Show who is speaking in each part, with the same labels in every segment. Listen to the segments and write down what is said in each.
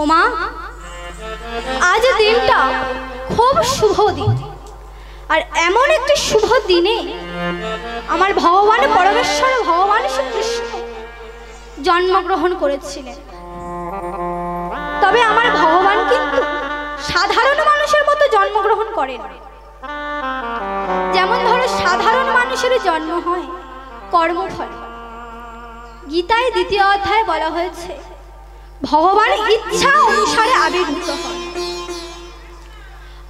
Speaker 1: ওমা, আজ দিনটা খুব শুভ দিন, আর এমন একটি শুভ দিনে আমার ভগবান পরমেশ্বর ভগবান শ্রীকৃষ্ণ জন্মগ্রহণ করেছিলেন। তবে আমার ভগবান কিন্তু সাধারণ মানুষের মতো জন্মগ্রহণ করেন। যেমন ধরো সাধারণ মানুষের জন্ম হয় কর্মফল। গীতায় 2য় অধ্যায়ে বলা হয়েছে ভগবান ইচ্ছা অনুসারে আবির্ভূত হন।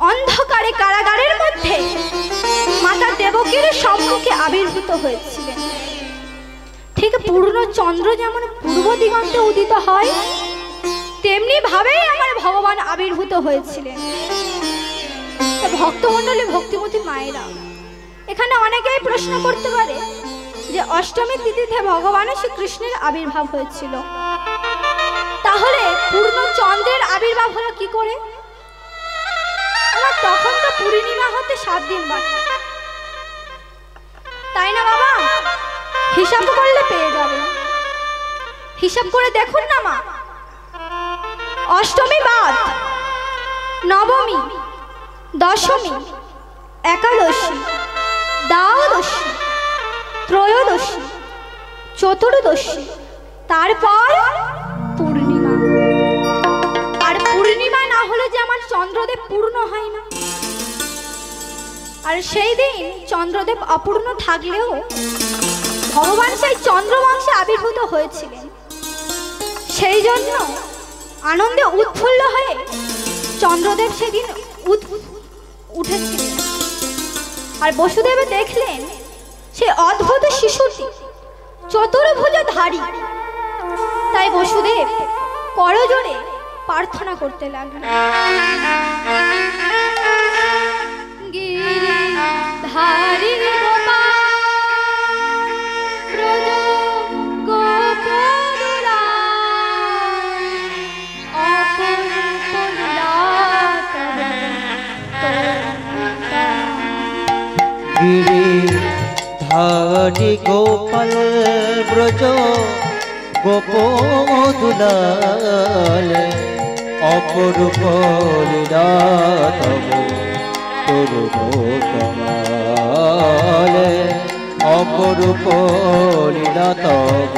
Speaker 1: অন্ধকারে কারাগারের মধ্যে মাতা দেবকীর সম্মুখে আবির্ভূত হয়েছিলেন। ঠিক পূর্ণ চন্দ্র যেমন পূর্ব দিগন্তে উদিত হয়, তেমনি ভাবেই আমার ভগবান আবির্ভূত হয়েছিলেন। ভক্তমণ্ডলী, ভক্তিমতী মায়েরা, এখানে অনেকেই প্রশ্ন করতে পারে যে অষ্টমী তিথিতে ভগবান শ্রীকৃষ্ণের আবির্ভাব হয়েছিল, তাহলে পূর্ণ চন্দ্রের আবির্ভাব হলো কি করে? আমার তখন তো পূর্ণিমা হতে 7 দিন বাকি, তাই না বাবা? হিসাব করলে পেয়ে যাবে। হিসাব করে দেখুন না মা, অষ্টমী বাদ, নবমী, দশমী, একাদশী, দ্বাদশী, ত্রয়োদশী, চতুর্দশী, তারপর পূর্ণিমা। আর পূর্ণিমা না হলে যে আমার চন্দ্রদেব পূর্ণ হয় না। আর সেই দিন চন্দ্রদেব অপূর্ণ থাকলেও ভগবান সেই চন্দ্রবংশে আবির্ভূত হয়েছিলেন। সেই জন্য আনন্দে উৎফুল্ল হয়ে চন্দ্রদেব সেদিন উঠেছিলেন। আর বসুদেব দেখলেন সে অদ্ভুত শিশুটি চতুর্ভুজধারী। তাই বসুদেব করজোড়ে প্রার্থনা করতে লাগলেন, গিরিধারী
Speaker 2: गिरिधारी गोपाल ब्रज गोपदुलाल अपरूप लीला तब तरुणोतमाल अपरूप लीला तब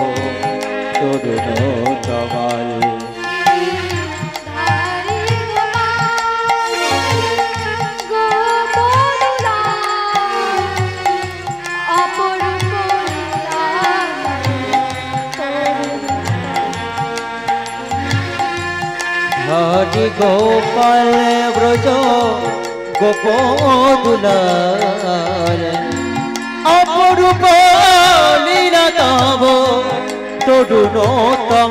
Speaker 2: तरुणोतमाल हरि गोपाल ब्रज गोपदुलाल अपरूप लीला तब तरुणोतमाल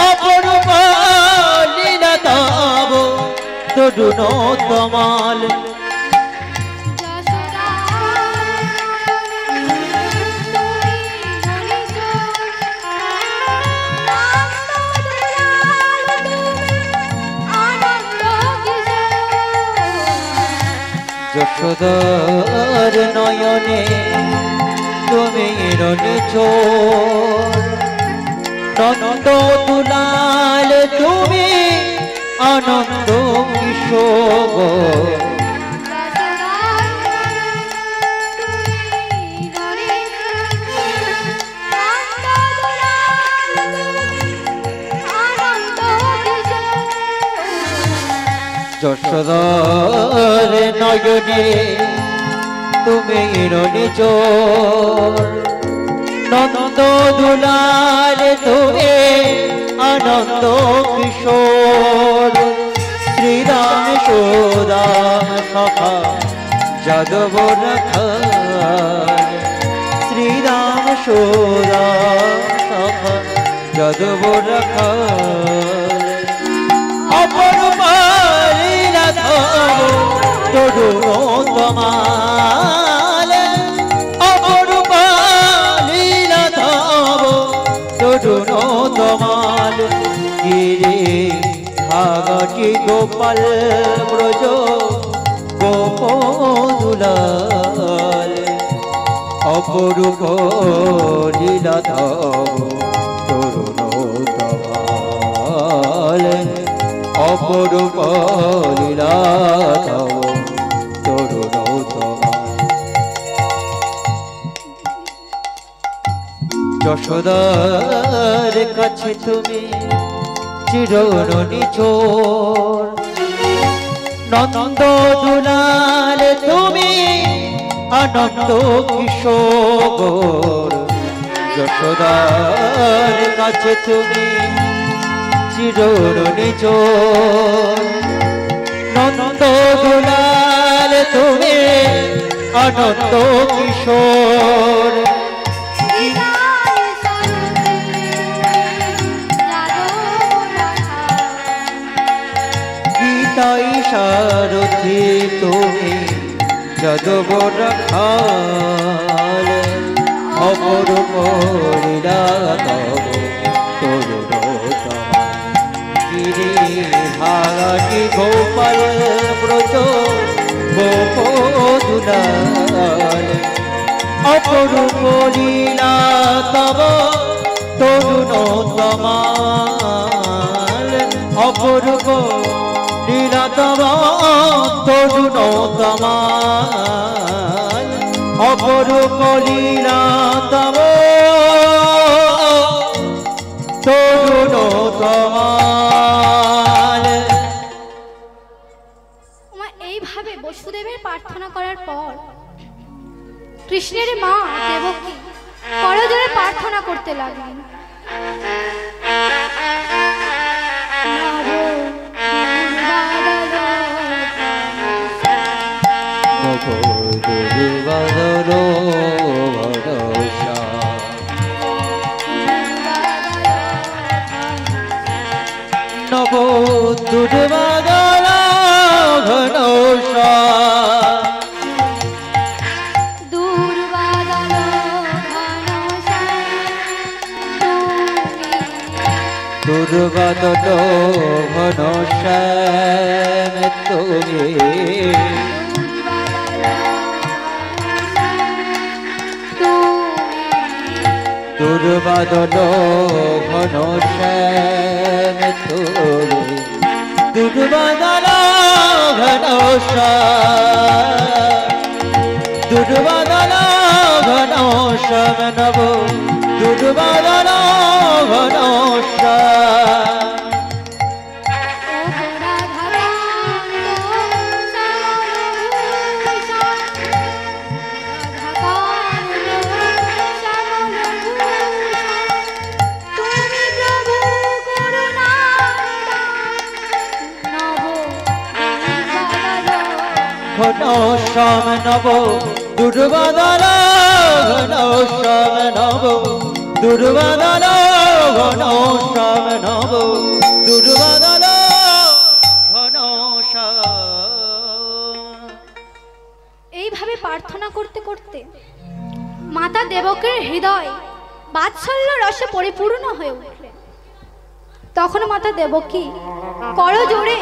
Speaker 2: अपरूप लीला तब तरुणोतमाल যশোদার নয়নে তুমি নিচোর নন্দ দুলাল তুমি আনন্দ কিশোর যশোদার নয়নে তুমি নিচোর নন্দ দুলাল তুমি আনন্দ কিশোর শ্রীরাম সুদাম সখা যাদব রাখাল শ্রীরাম সুদাম সখা যাদব রাখাল অপরূপ লীলা তরুণোতমাল অপরূপ লীলা তরুণোতমাল গিরিধারী গোপাল ব্রজ গোপদুলাল অপরূপ লীলা তরুণোতমাল অপরূপ লীলা তব তরুণতমা। যশোদার কাছে তুমি চিরনিচোর, নন্দ দুলাল তুমি আনন্দ কিশোর। যশোদার কাছে তুমি চিরনিচোর, নন্দ দুলাল তুমি আনন্দ কিশোর। গীতাই সারথি তুমি যাদব রাখাল, অপরূপ লীলা তব তরুণতমা। গিরিহারাটি গোপাল ব্রজ গোপ দুলাল, অপরূপ লীলা তব তরুণতমা। অপরূপ লীলা তব তরুণতমা, অপরূপ লীলা তব তরুণতমা।
Speaker 1: এইভাবে বসুদেবের প্রার্থনা করার পর কৃষ্ণের মা দেবকী করজোড়ে প্রার্থনা করতে লাগলেন।
Speaker 2: নবো দুর্বাদল ঘনৌষা, দুর্বাদল ঘনশ্যাম তুমি, দুর্বাদল ঘনশ্যাম তুমি, দুর্বাদল ঘনশ্যাম, দুর্বাদল ঘনশ্যাম নব দুর্বাদল ঘনশ্যাম। ঘনশ্যাম নব দুর্বাদল ঘনশ্যাম নব দুর্বাদল ঘনশ্যাম নব দুর্বাদল ঘনশ্যাম।
Speaker 1: এইভাবে প্রার্থনা করতে করতে মাতা দেবকীর হৃদয় বাৎসল্য রসে পরিপূর্ণ হয়ে উঠলেন। তখন মাতা দেবকী করজোড়ে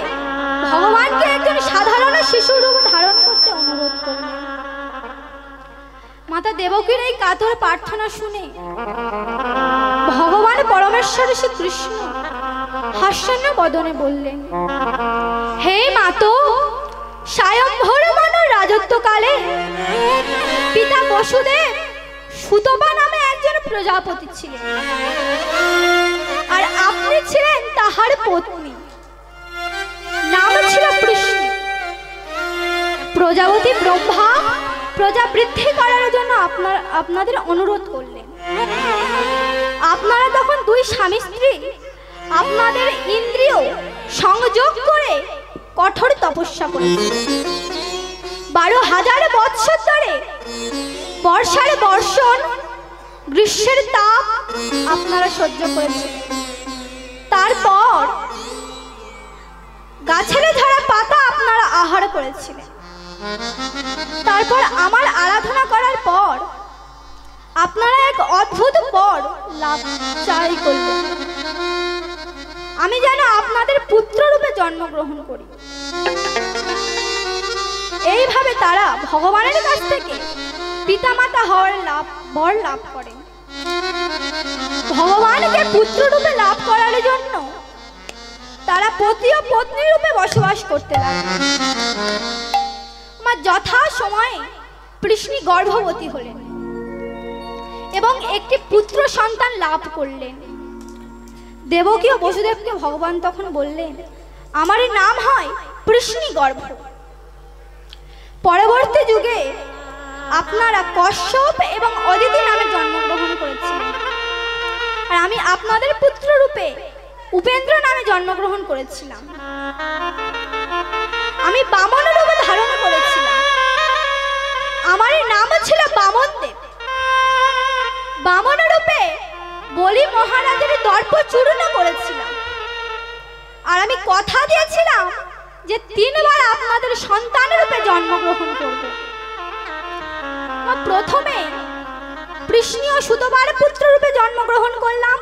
Speaker 1: ভগবানকে একজন সাধারণ শিশু রূপ ধারণ করতে অনুরোধ করলেন। মাতা দেবকীর এই কাতর প্রার্থনা শুনে ভগবান পরমেশ্বর শ্রী কৃষ্ণ হাস্যন্য বদনে বললেন, হে মাতো, স্বয়ম্ভর মন রাজত্বকালে পিতা বসুদেব সুতপা নামে একজন প্রজাপতি ছিলেন, আর আপনি ছিলেন তাহার পত্নী, নাম ছিল বৃষ্ণি। প্রজাপতি ব্রহ্মা প্রজা বৃদ্ধি করার জন্য আপনাদের অনুরোধ করলেন। আপনারা তখন দুই স্বামী স্ত্রী আপনাদের ইন্দ্রিয় সংযোগ করে কঠোর তপস্যা করেছিলেন। 12,000 বৎসর ধরে বর্ষার বর্ষণ, গ্রীষ্মের তাপ আপনারা সহ্য করেছিলেন। তারপর গাছের ঝরা পাতা আপনারা আহার করেছিলেন। তারপর আমার আরাধনা করার পর আপনারা এক অদ্ভুত বর লাভ চাই করলেন, আমি যেন আপনাদের পুত্র রূপে জন্মগ্রহণ করি। এইভাবে তারা ভগবানের কাছ থেকে পিতামাতা হওয়ার বর লাভ করেন। ভগবানকে পুত্র রূপে লাভ করার জন্য তারা পতি ও পত্নী রূপে বসবাস করতে লাগলেন। যথা সময়ে কৃষ্ণী গর্ভবতী হলেন এবং একটি পুত্র সন্তান লাভ করলেন। দেবকী ও বসুদেবকে ভগবান তখন বললেন, আমারই নাম হয় কৃষ্ণী গর্ভ। পরবর্তী যুগে আপনারা কশ্যপ এবং অদিতি নামে জন্মগ্রহণ করেছিলেন, আর আমি আপনাদের পুত্র রূপে উপেন্দ্র নামে জন্মগ্রহণ করেছিলাম। আমি বামন রূপে ধারণ করেছিলাম, আমার নাম ছিল বামনদেব। বামন রূপে বলি মহারাজের দর্প চূর্ণ করেছিলাম, আর আমি কথা দিয়েছিলাম যে 3 বার আপনাদের সন্তান রূপে জন্মগ্রহণ করব। প্রথমে কৃষ্ণ ও সুতবার পুত্র রূপে জন্মগ্রহণ করলাম,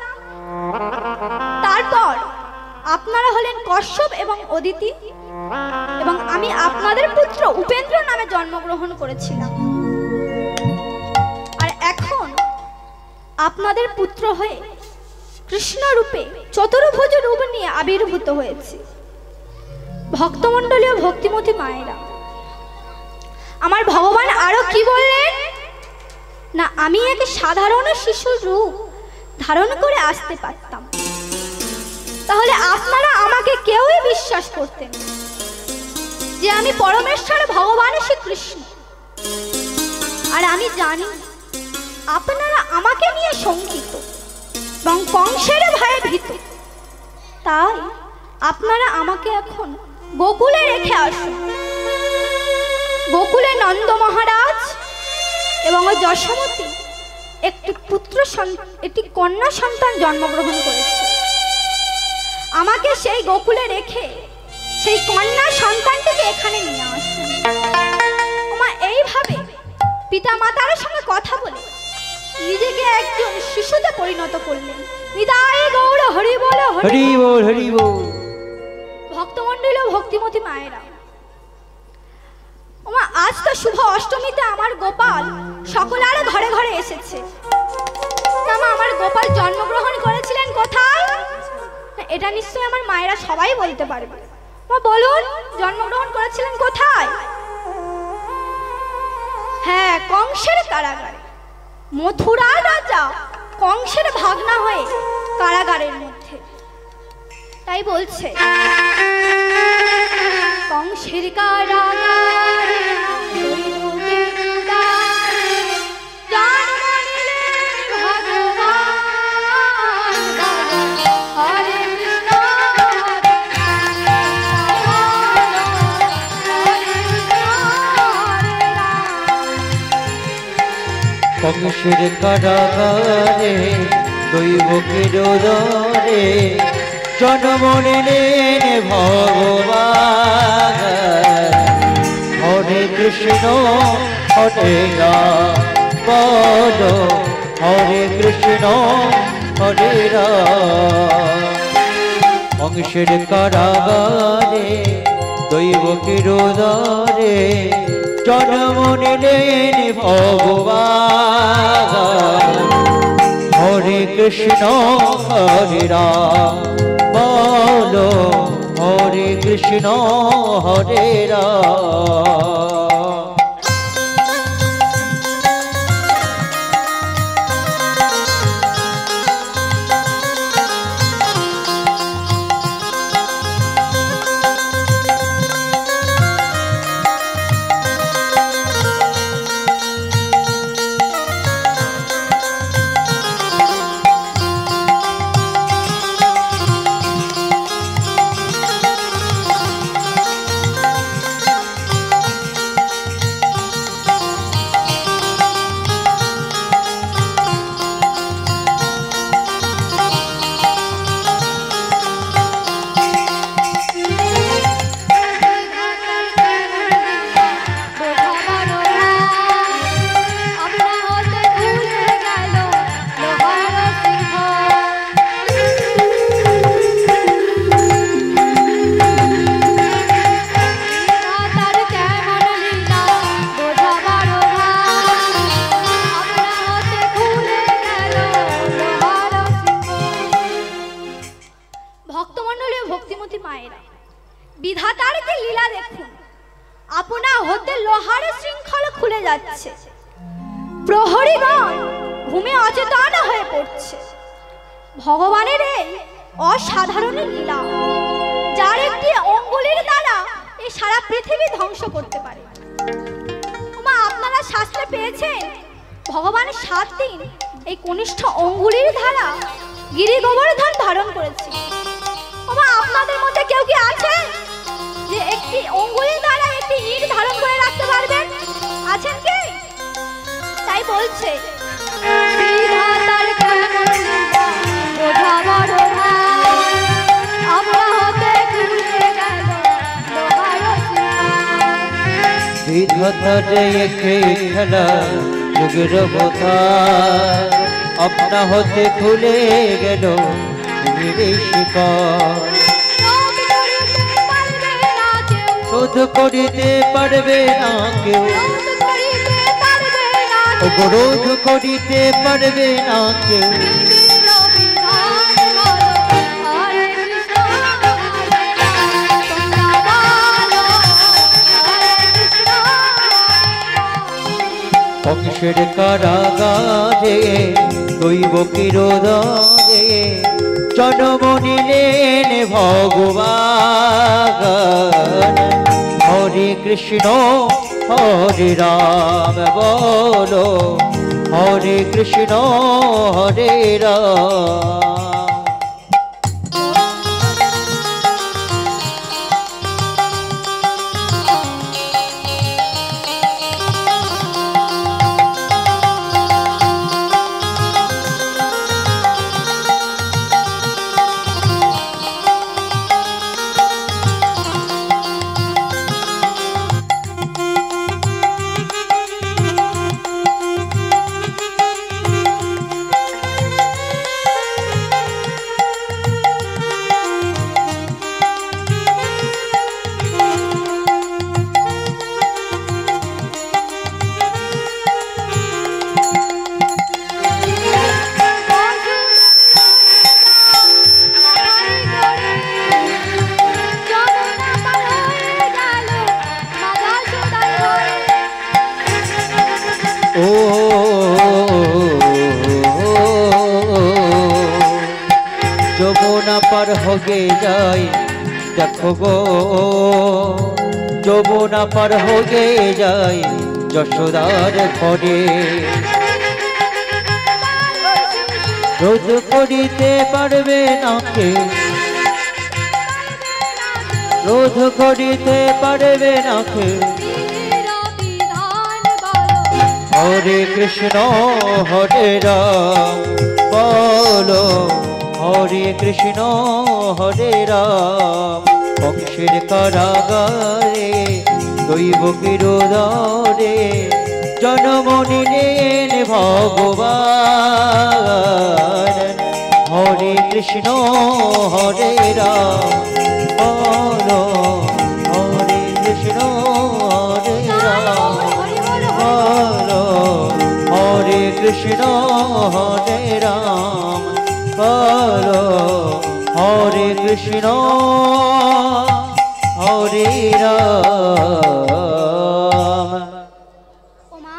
Speaker 1: তারপর আপনারা হলেন কশ্যপ এবং অদিতি, এবং আমি আপনাদের পুত্র উপেন্দ্র নামে জন্মগ্রহণ করেছিলাম। আর এখন আপনাদের পুত্র হয়ে কৃষ্ণ রূপে চতুর্ভুজ রূপ নিয়ে আবির্ভূত হয়েছে। ভক্তমণ্ডলী ও ভক্তিমতী মায়েরা, আমার ভগবান আরো কি বললেন না, আমি এক সাধারণ শিশুর রূপ ধারণ করে আসতে পারতাম, তাহলে আপনারা আমাকে কেউই বিশ্বাস করতেন যে আমি পরমেশ্বর ভগবান শ্রীকৃষ্ণ। আর আমি জানি আপনারা আমাকে নিয়ে শঙ্কিত এবং কংসের ভয়ে ভীত, তাই আপনারা আমাকে এখন গোকুলে রেখে আসুন। গোকুলে নন্দ মহারাজ এবং যশোমতী একটি কন্যা সন্তান জন্মগ্রহণ করেছে। আমাকে সেই গোকুলে রেখে সেই কন্যা সন্তানটিকে এখানে নিয়ে আসুন। এইভাবে পিতা মাতার সঙ্গে কথা বলে নিজেকে একজন শিশুতে পরিণত করলেন। নিতাই গৌর হরি বল, হরি বল, হরি বল। ভক্তমণ্ডলী ও ভক্তিমতী মায়েরা, আজ তো শুভ অষ্টমীতে আমার গোপাল সকলের ঘরে ঘরে এসেছে। আমার গোপাল জন্মগ্রহণ করেছিলেন কোথায়? এটা নিশ্চয়ই আমার মায়েরা সবাই বলতে পারবে। বলুন, জন্মগ্রহণ করেছিলেন কোথায়? হ্যাঁ, কংসের কারাগারে। মথুরা রাজা কংসের ভাগনা হয়ে কারাগারের মধ্যে। তাই বলছে, কংসের কারাগারে
Speaker 2: কংসের কারাগারে দৈবকের দরে জন্ম নিলেন ভগবান। হরে কৃষ্ণ হরে রাম বলো, হরে কৃষ্ণ হরে রাম। কংসের কারাগারে দৈবকের দরে জন্ম নিলেন ভগবান। হরে কৃষ্ণ হরে রাম বলো, হরে কৃষ্ণ হরে রাম।
Speaker 1: যাচ্ছে, প্রহরীগণ ঘুমে অচেতন হয়ে পড়ছে। ভগবানের এই অসাধারণ লীলা, যার একটি অঙ্গুলির দ্বারা এই সারা পৃথিবী ধ্বংস করতে পারে। ওমা, আপনারা শাস্ত্রে পেয়েছেন ভগবান 7 দিন এই কনিষ্ঠ অঙ্গুলির দ্বারা গিরি গোবর্ধন ধারণ করেছে। ওমা, আপনাদের মধ্যে কেউ কি আছে যে একটি অঙ্গুলির দ্বারা একটি ইট ধারণ করে রাখতে পারবেন? আছেন কি? তাই বলছে, বিধাতার কেমন লীলা বোঝা বড় ভার, আমরা হতে খুলে গেল লোহার শিকার।
Speaker 2: বিধাতার খেলা যুগের অবতার, আপনা হতে খুলে গেল শিকার। শোধ করিতে পারবে না কেউ, অবরোধ করিতে পারবে না কেউ। কংসের কারাগারে দৈব কিরোদরে জন্ম নিলেন ভগবান। হরে কৃষ্ণ হরে রাম বলো, হরে কৃষ্ণ হরে রাম। যমুনা পার হয়ে যায় দেখো গো, যমুনা পার হয়ে যায় যশোদার ঘরে। রোধ করিতে পারবে না কেউ, রোধ করিতে পারবে না কেউ। হরে কৃষ্ণ হরে রাম বলো, হরে কৃষ্ণ হরে রাম। কংসের কারাগারে দৈব কিরোদরে জন্ম নিলেন ভগবান। হরে কৃষ্ণ হরে রাম বলো, হরে কৃষ্ণ হরে রাম বলো, হরে কৃষ্ণ হরে রাম বলো, হরে কৃষ্ণ হরে রাম।
Speaker 1: ওমা,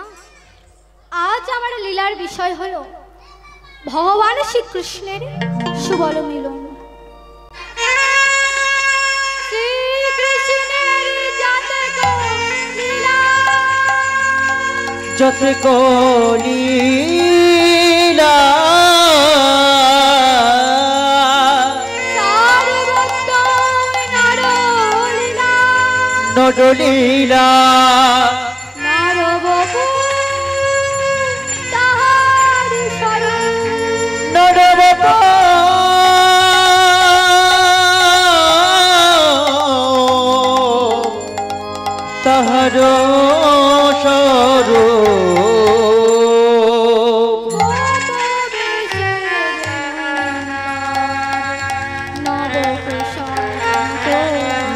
Speaker 1: আজ আমার লীলার বিষয় হলো ভগবান শ্রীকৃষ্ণের সুবল মিলন। শ্রীকৃষ্ণের
Speaker 2: যত লীলা নরলীলা নরবপু তাহার স্বরূপ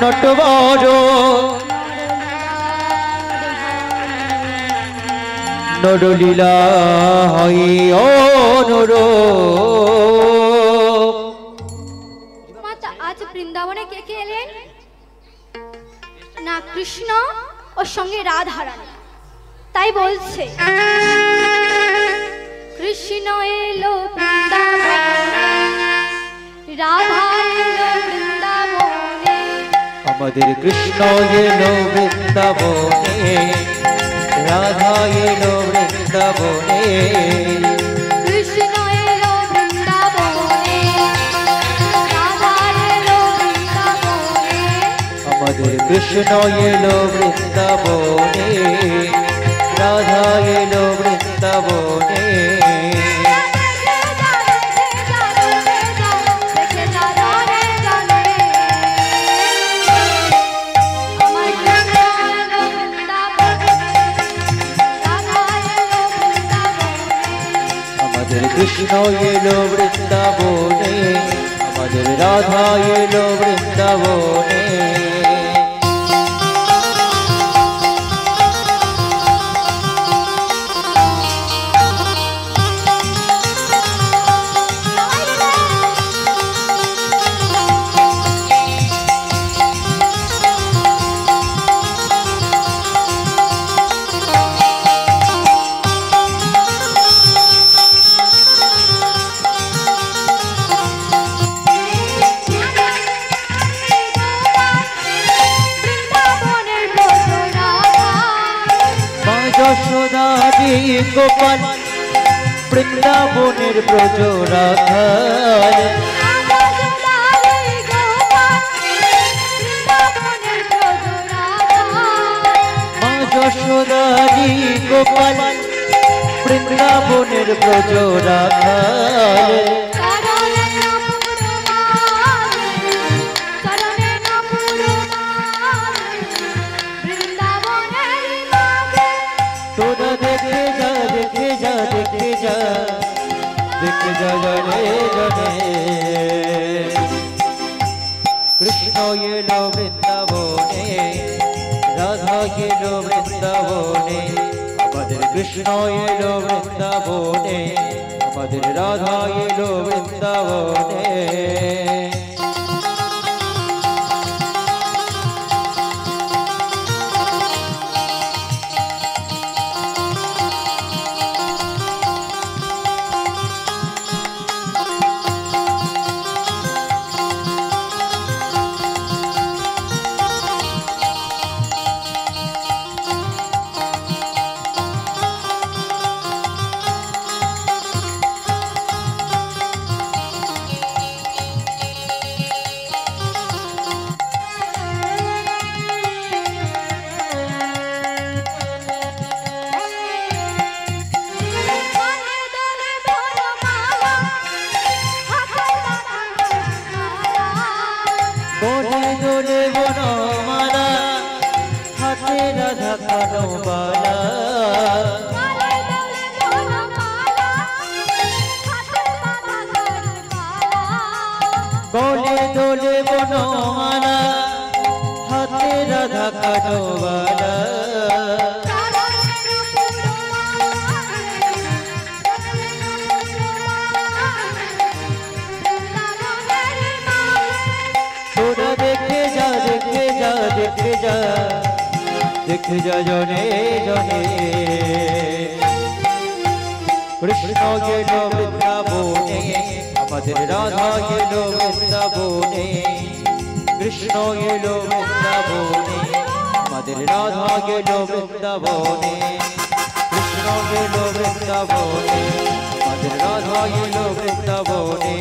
Speaker 2: নটবর নরলীলা হয় অনুরূপ।
Speaker 1: আজ বৃন্দাবনে কে কে এলেন না? কৃষ্ণ ওর সঙ্গে রাধা রানী। তাই বলছে কৃষ্ণ এলো বৃন্দাবনে, রাধা এলো বৃন্দাবনে।
Speaker 2: আমাদের কৃষ্ণ এলো বৃন্দাবনে, রাধা এলো বৃন্দাবনে।
Speaker 1: কৃষ্ণ এলো বৃন্দাবনে, রাধা এলো বৃন্দাবনে।
Speaker 2: আমাদের কৃষ্ণ এলো বৃন্দাবনে, রাধা এলো বৃন্দাবনে। আমাদের কৃষ্ণ এলো বৃন্দাবনে, আমাদের রাধা এলো বৃন্দাবনে। যশোদারি গোপাল বৃন্দাবনের ব্রজ রাধার। মা যশোদারি গোপাল বৃন্দাবনের ব্রজ রাধার। তোরা দেখে যা দেখে যা দেখে যা দেখে যা জনে জনে। কৃষ্ণ এলো বৃন্দাবনে, রাধা এলো বৃন্দাবনে। আমাদের কৃষ্ণ এলো বৃন্দাবনে, আমাদের রাধা এলো বৃন্দাবনে। দোলে দোলে বনমালা, হাতে রাধা কানবালা। দোলে দোলে বনমালা, হাতে রাধা কানবালা। তোরা দেখে যা দেখে যা দেখে যা দেখে যা জনে জনে। কৃষ্ণ এলো বৃন্দাবনে, আমাদের রাধা এলো বৃন্দাবনে। কৃষ্ণ এলো বৃন্দাবনে, আমাদের রাধা এলো বৃন্দাবনে। কৃষ্ণ এলো বৃন্দাবনে, আমাদের রাধা এলো বৃন্দাবনে।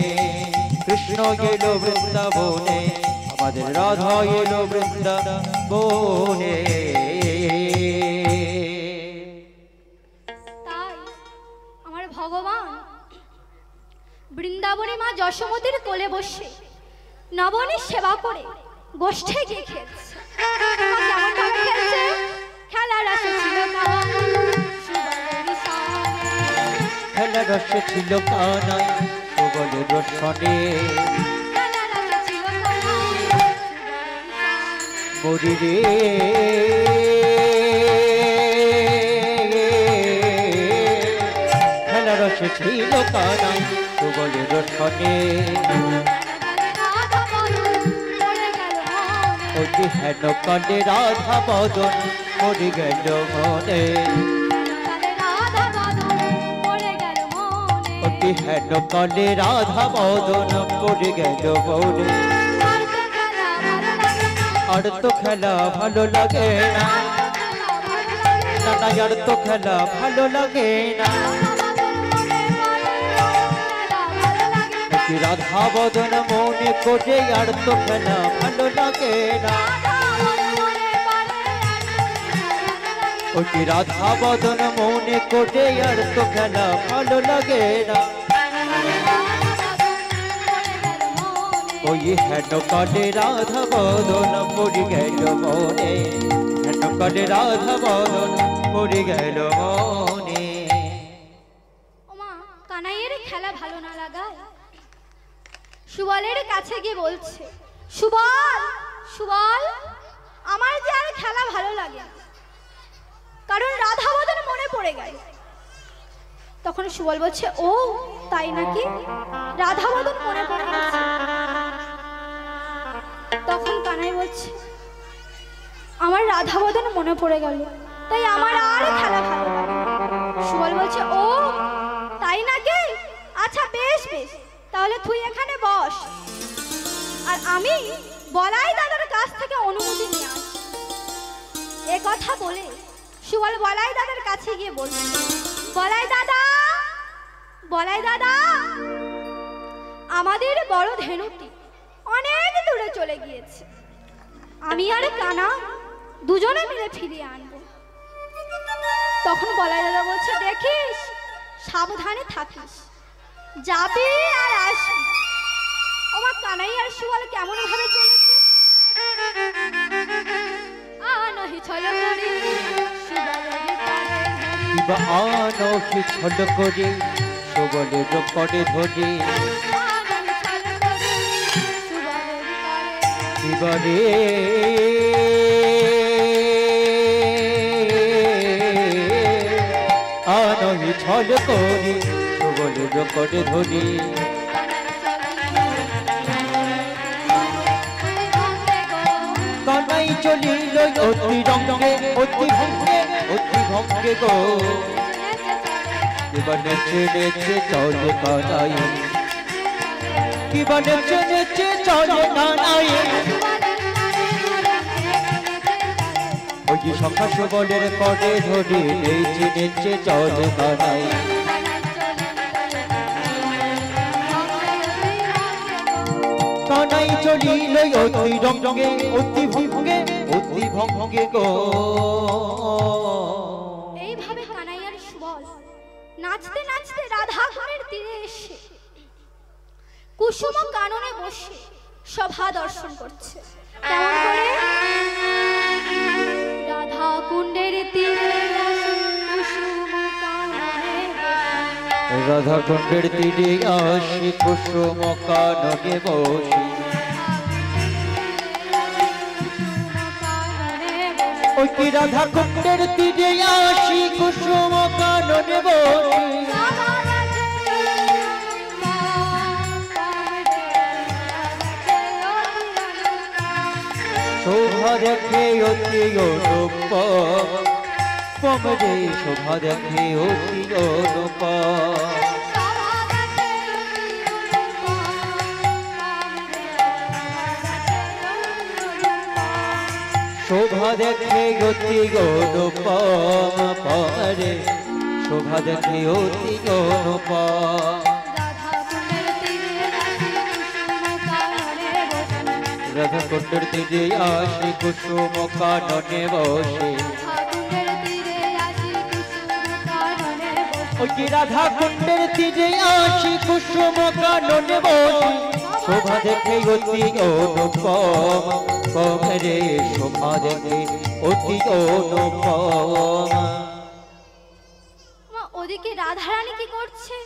Speaker 2: কৃষ্ণ এলো বৃন্দাবনে, আমাদের রাধা এলো বৃন্দাবনে।
Speaker 1: তাই আমার ভগবান বৃন্দাবনে মা যশোমতীর কোলে বসে নবনীর সেবা করে গোষ্ঠে গিয়ে খেলছে। কেমন ভাবে খেলছে? খেলার আসে ছিল
Speaker 2: খেলার রসে ছিল কানাই সুবলের রসনে। মরি রে খেলার রসে ছিল কানাই সুবলের রসনে। ওই হেন কাণ্ডে রাধা বদন মরে গেল মনে। কি হেন কালে রাধা বদন পড়ে গেল মনে আর তো খেলা ভালো লাগে না নানা আর তো খেলা ভালো লাগে না কি রাধা বদন মনে করে আর তো খেলা ভালো লাগে না ও কি রাধা বদন মনে করে আর তো খেলা ভালো লাগে না ওই হেন কালে রাধা বদন পড়ে গেল মনে হেন কালে রাধা বদন পড়ে গেল মনে
Speaker 1: ওমা কানাইয়ের খেলা ভালো না লাগায় সুবলের কাছে গিয়ে বলছে সুবল সুবল আমার যে আর খেলা ভালো লাগে না কারণ রাধা বদন মনে পড়ে গেল তখন সুবল বলছে ও তাই নাকি রাধা বদন মনে পড়ে গেছে তখন কানাই বলছে আমার রাধা বদন মনে পড়ে গেল তাই আমার আর খেলা ভালো লাগে সুবল বলছে ও তাই নাকি আচ্ছা বেশ বেশ তাহলে তুই এখানে বস আর আমি বলাই দাদার কাছ থেকে অনুমতি নিয়ে আসি এ কথা বলে সুবল বলাই দাদার কাছে গিয়ে বলল বলাই দাদা আমাদের বড় ধেনুটি অনেক দূরে চলে গিয়েছে আমি আর কানা দুজনে মিলে ফিরিয়ে আনবো তখন বলাই দাদা বলছে দেখিস সাবধানে থাকিস যাবি আর আসবি আমার কানাই আর সুবল কেমন ভাবে চলেছে আনহি ছল করি
Speaker 2: আনহি ছল করি সুবলের পরে ধরি শিবরে আনহি ছল করি সুবলের পরে ধরি কানাই চলিল অতি রঙ্গে অতি ভঙ্গে গো কিবা নেচে নেচে চলে কানাই কিবা নেচে নেচে চলে কানাই ওই সখা সুবলের করে ধরি নেচে নেচে চলে কানাই কানাই চলিল অতি রঙ্গে অতি ভঙ্গে গো
Speaker 1: এইভাবে কানাই আর সুবল নাচতে নাচতে রাধাঘাটের তীরে এসে কুসুম কাননে বসে সভা দর্শন করছে কেমন করে রাধা কুণ্ডের তীরে
Speaker 2: রাধা কুণ্ডের তীরে আসি কুসুম কাননে বসি ওই কি রাধা কুণ্ডের তীরে আসি কুসুম কাননে বসি শোভা দেখে অতি অনুপম রে শোভা দেখে অতি অনুপম শোভা দেখে অতি অনুপম রে শোভা দেখে অতি অনুপম রাধা কুণ্ডের তীরে আসি কুসুম কাননে বসে ওই রাধা কুণ্ডের তীরে আসি কুসুম কাননে বসে শোভা দেখে অতি অনুপম রে শোভা দেখে অতি অনুপম
Speaker 1: ওদিকে রাধারানী কি করছে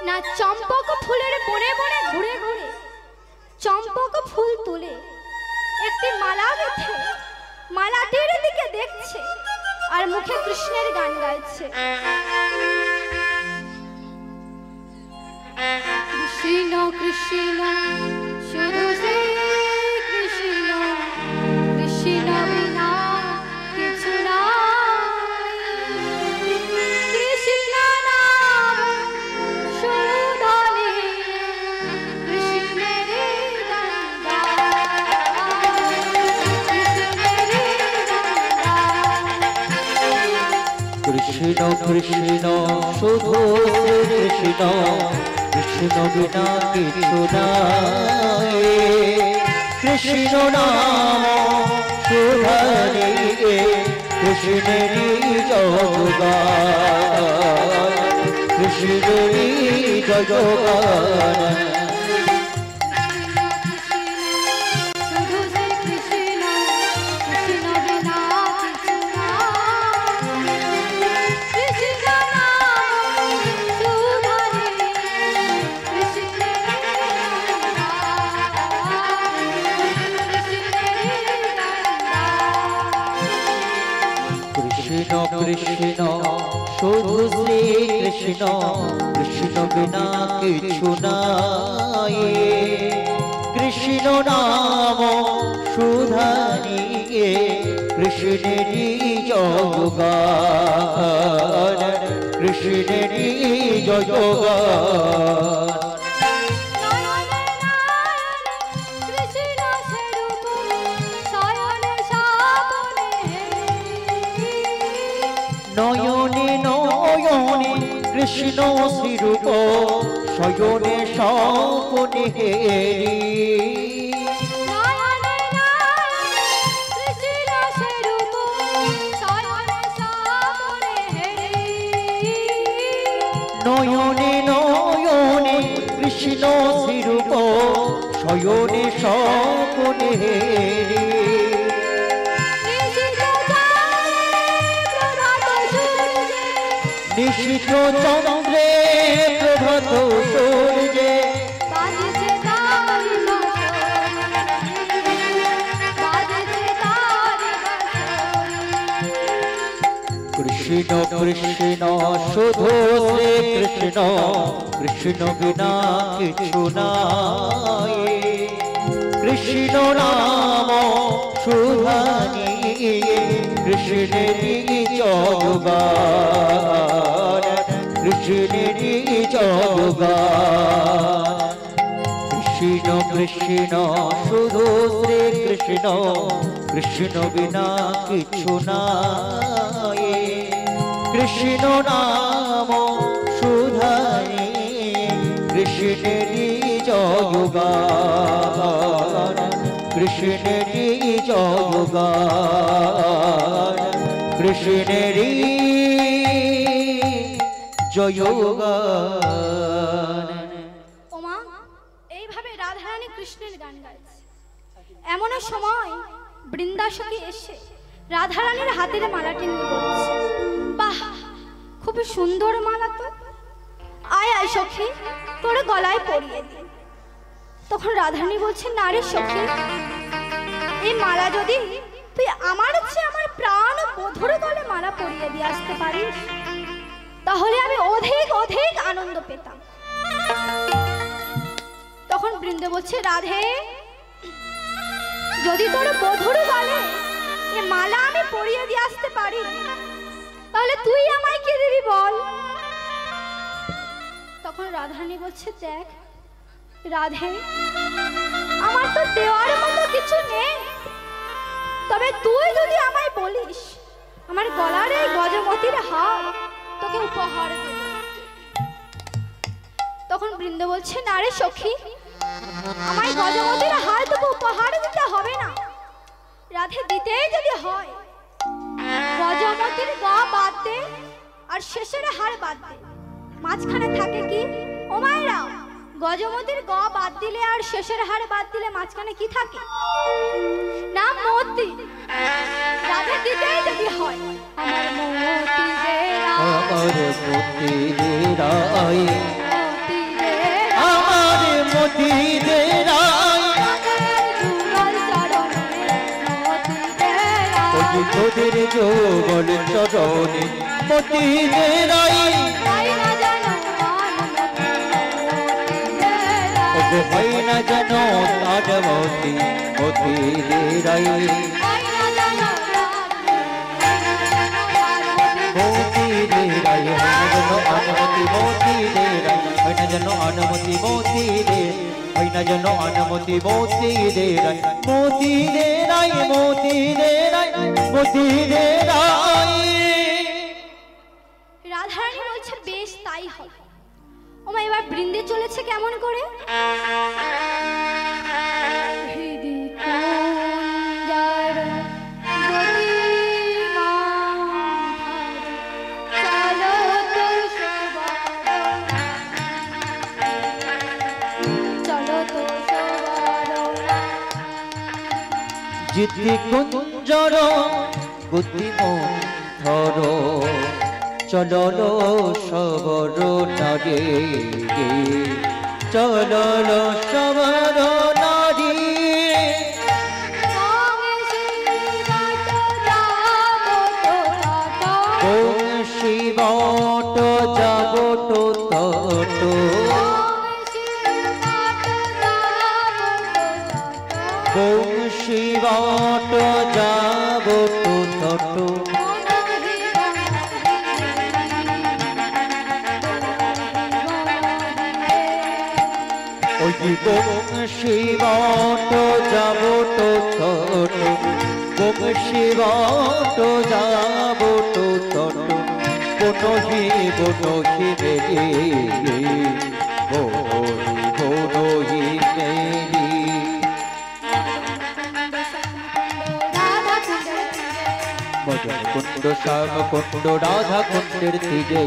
Speaker 1: না চম্পক ফুলের বনে বনে ঘুরে ঘুরে চম্পক ফুল তুলে একটি মালা গেঁথে মালাটির দিকে দেখছে আর মুখে কৃষ্ণের গান গাইছে কৃষ্ণ কৃষ্ণ শুধু শ্রী কৃষ্ণ কৃষ্ণ বিনা কিছু নাই কৃষ্ণ নাম
Speaker 2: কৃষ্ণ কৃষ্ণ শুধু কৃষ্ণ কৃষ্ণ বিনা কিছু নাই কৃষ্ণ নাম সুধারে কৃষ্ণেরই জগগান কৃষ্ণেরই জগগান কৃষ্ণ শুধু শ্রী কৃষ্ণ কৃষ্ণ বিনা কিছু নাই কৃষ্ণ নাম সুধারিয়ে কৃষ্ণেরই জগগান কৃষ্ণেরই জগগান নয়নে নয়নে কৃষ্ণ শ্রীরূপ শয়নে স্বপনে হেরি নয়নে নয়নে কৃষ্ণ শ্রীরূপ শয়নে স্বপনে হেরি নিশিত চন্দ্রে প্রভাত সূর্যে কৃষ্ণ কৃষ্ণ শুধু শ্রী কৃষ্ণ কৃষ্ণ বিনা কিছু নাই কৃষ্ণ নাম সুধারিয়ে কৃষ্ণেরই জগগান কৃষ্ণেরই জগগান কৃষ্ণ কৃষ্ণ শুধু শ্রী কৃষ্ণ কৃষ্ণ বিনা কিছু নাই কৃষ্ণ নাম সুধারিয়ে কৃষ্ণেরই জগগান কৃষ্ণেরই জগগান কৃষ্ণেরই জয়গান।
Speaker 1: ওমা এইভাবে রাধারানী কৃষ্ণের গান গাইছে। এমন সময় বৃন্দাসখী এসে রাধারানীর হাতের মালাটি নিয়ে বলছে, বাহ খুব সুন্দর মালা তো, আয় আয় সখী তোর গলায় পরিয়ে দি। তখন রাধারানী বলছে, না রে সখী, এই মালা যদি তুই আমার চেয়ে আমার প্রাণ বধুর গলে মালা পরিয়ে দিয়ে আসতে পারিস তাহলে আমি অধিক অধিক আনন্দ পেতাম। তখন বৃন্দা বলছে, রাধে যদি তোর বধুর গলে এ মালা আমি পরিয়ে দিয়ে আসতে পারি তাহলে তুই আমায় কি দিবি বল। তখন রাধারানী বলছে, দেখ রাধে, আমার তো দেওয়ার মতো কিছু নেই, তবে তুই যদি আমায় বলিস আমার গলার এই গজমতির হার তোকে উপহার দেব। তখন বৃন্দা বলছে, না রে সখী, আমায় গজমতির হার তোকে উপহার দিতে হবে না, রাধে দিতেই যদি হয় গজমতির গা বাদ দে আর শেষের হার বাদ দে, মাঝখানে থাকে কি ও মায়েরা? গজমতির গা বাদ দিলে আর শেষের হার বাদ দিলে মাঝখানে কি থাকে? না মতি। রাধে দিতেই যদি হয় আমার মতি দে
Speaker 2: আমার মতি দে রায়, আমার মতি দে রায়, তোদের যৌবন চরণে মতি দে রায়, হয় না যেন তার মতি মতি দে রায়, মতি দে রায়, হয় না যেন অনুমতি মতি দে রায়, হয় না যেন অনুমতি মতি দে, হয় না যেন অনুমতি মতি দে রায়, মতি দে রায়, মতি দে রায়, মতি দে রায়।
Speaker 1: হবে। ওমা এবার বৃন্দে চলেছে কেমন করে? হৃদি কুঞ্জর
Speaker 2: জিতি কুঞ্জর গতিমন্থর চলল সবর নারী, চলল সবর নারী। শিবট যাবট তট, শিবট যাবট তট। ওই শিবট যাবট তট, শিবট যাবট তট। বনহি বনহি Mary, বনহি বনহি Mary. মদন কুণ্ড শ্যাম কুণ্ড রাধা কুণ্ডের তীরে,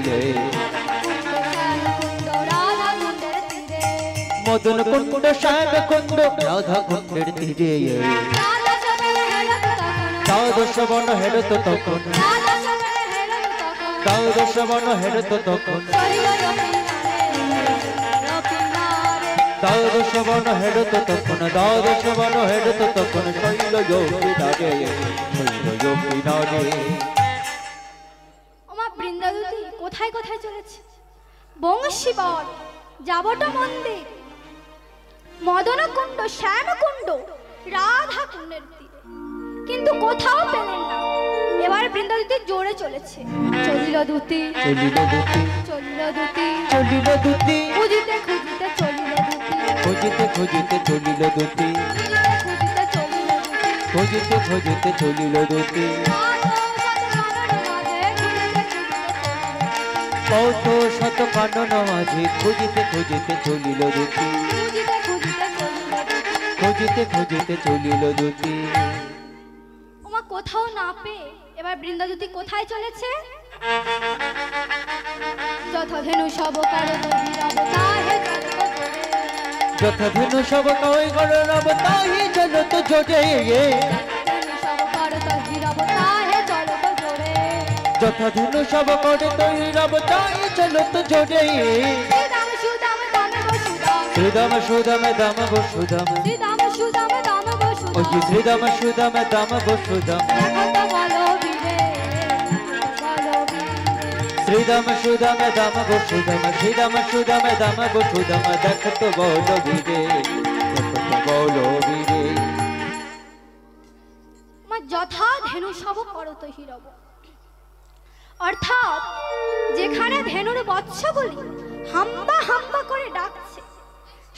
Speaker 2: মদন কুণ্ড শ্যাম কুণ্ড রাধা কুণ্ডের তীরে। দ্বাদশ বর্ণ হেরত তখন, দ্বাদশ বর্ণ হেরত তখন, দ্বাদশ বর্ণ হেরত তখন, দ্বাদশ বর্ণ হেরত তখন। শৈল যোগী নারে, শৈল যোগী নারে।
Speaker 1: ওমা বৃন্দাবতী কোথায় কোথায় চলেছে? বংশীবট, যাবট মন্দির, মদন কুণ্ড, শ্যাম কুণ্ড, রাধা কুণ্ডের তীরে, কিন্তু কোথাও পেলেন না। এবার বৃন্দাবতী জোরে চলেছে। চলিল দুতি,
Speaker 2: চলিল দুতি,
Speaker 1: চলিল দুতি,
Speaker 2: চলিল দুতি।
Speaker 1: খুঁজিতে খুঁজিতে চলিল দুতি,
Speaker 2: খুঁজিতে খুঁজিতে চলিল দুতি,
Speaker 1: খুঁজিতে খুঁজিতে চলিল দুতি।
Speaker 2: খুঁজিতে খুঁজিতে চলিল দুতি। কত শত কানন মাঝে খুঁজিতে খুঁজিতে চলিল দুতি, খুঁজিতে খুঁজিতে চলিল দুতি।
Speaker 1: ওমা কোথাও না পেয়ে এবার বৃন্দাবতী কোথায় চলেছে? যথাধেনু সব কারো রব তাহে
Speaker 2: যথাধেনু সব কই গড় রব তাহি চলো তো জোরে,
Speaker 1: সব কারো রব তাহে চলো তো জোরে।
Speaker 2: যথাধেনু সব করে তৈ রব তাহি চলো তো জোরে।
Speaker 1: শ্রীদাম সুদাম দাম বসুদাম,
Speaker 2: শ্রীদাম সুদাম দাম বসুদাম,
Speaker 1: শ্রীদাম সুদাম দাম বসুদাম।
Speaker 2: ওই শ্রীদাম সুদাম দাম বসুদাম।
Speaker 1: দেখো তো বলো বীরে, বলো বীরে।
Speaker 2: শ্রীদাম সুদাম দাম বসুদাম, শ্রীদাম সুদাম দাম বসুদাম। দেখো তো বলো বীরে, দেখো তো বলো বীরে।
Speaker 1: মা যথা ধেনু সব করত হিরব, অর্থাৎ যেখানে ধেনুর বৎসগুলি হাম্বা হাম্বা করে ডাকছে,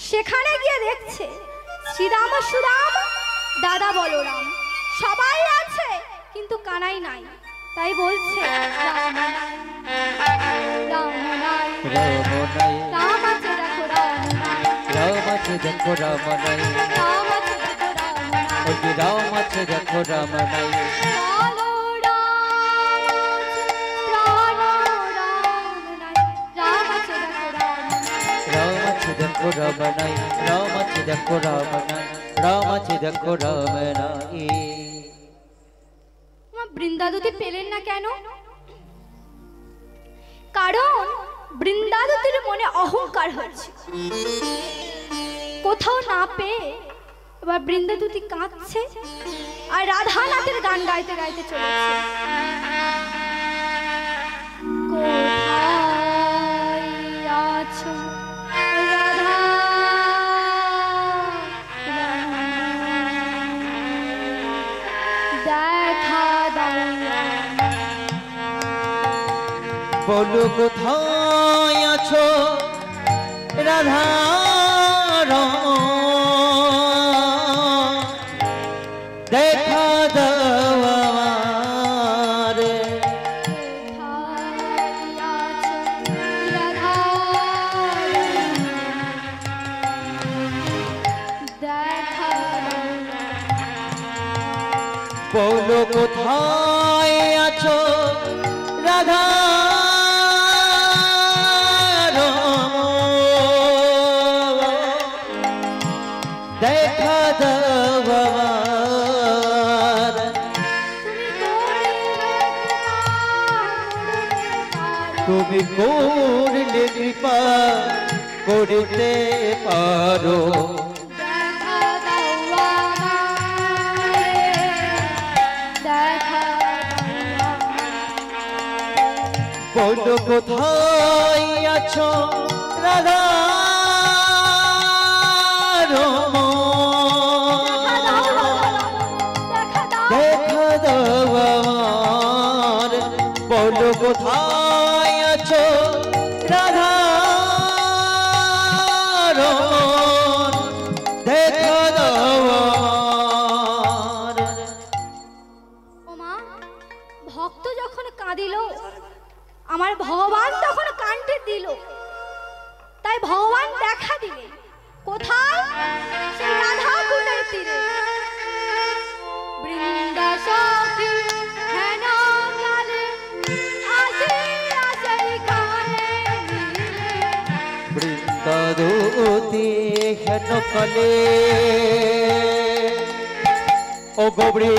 Speaker 1: সেখানে গিয়ে দেখছে শ্রীরাম সুরাম দাদা বলরাম সবাই আছে, কিন্তু কানাই নাই। তাই বলছে রাম নাই, রাম নাই,
Speaker 2: রাম নাই,
Speaker 1: রাম আছে দেখো রাম নাই,
Speaker 2: রাম আছে দেখো রাম নাই,
Speaker 1: রাম আছে দেখো রাম নাই।
Speaker 2: ওই রাম আছে দেখো রাম নাই।
Speaker 1: বলো রাম নাই, রাম আছে দেখো রাম নাই।
Speaker 2: রাম আছে দেখো রাম নাই, রাম আছে দেখো রাম নাই, রাম আছে দেখো রাম নাই।
Speaker 1: বৃন্দাবতী পেলেন না কেন? কারণ বৃন্দাবতীর মনে অহংকার হচ্ছে। কোথাও না পেয়ে এবার বৃন্দাবতী কাঁদছে আর রাধানাথের গান গাইতে গাইতে চলেছে। কোথায় আছো রাধা, দেখা দাও।
Speaker 2: বলো কোথায় আছো রাধা দেখা দাও আমারে।
Speaker 1: কোথায় আছো রাধা,
Speaker 2: তুমি করলে কৃপা করিতে পারো
Speaker 1: দেখা দাও আমায়, দেখা দাও আমায়।
Speaker 2: বলো কোথায় আছো রাধা দেখা দাও আমার, বলো কোথায় আছো রাধা দেখা দাও আমার।
Speaker 1: ওমা, ভক্ত যখন কাঁদিল আমার ভগবান তখন কানতে দিল, তাই ভগবান দেখা দিলে কোথায়? সেই রাধা কুণ্ডের তীরে। বৃন্দা সখী হেন কালে আসে আসে কানে মিলে।
Speaker 2: বৃন্দাদূতি হেন কালে ও গৌরী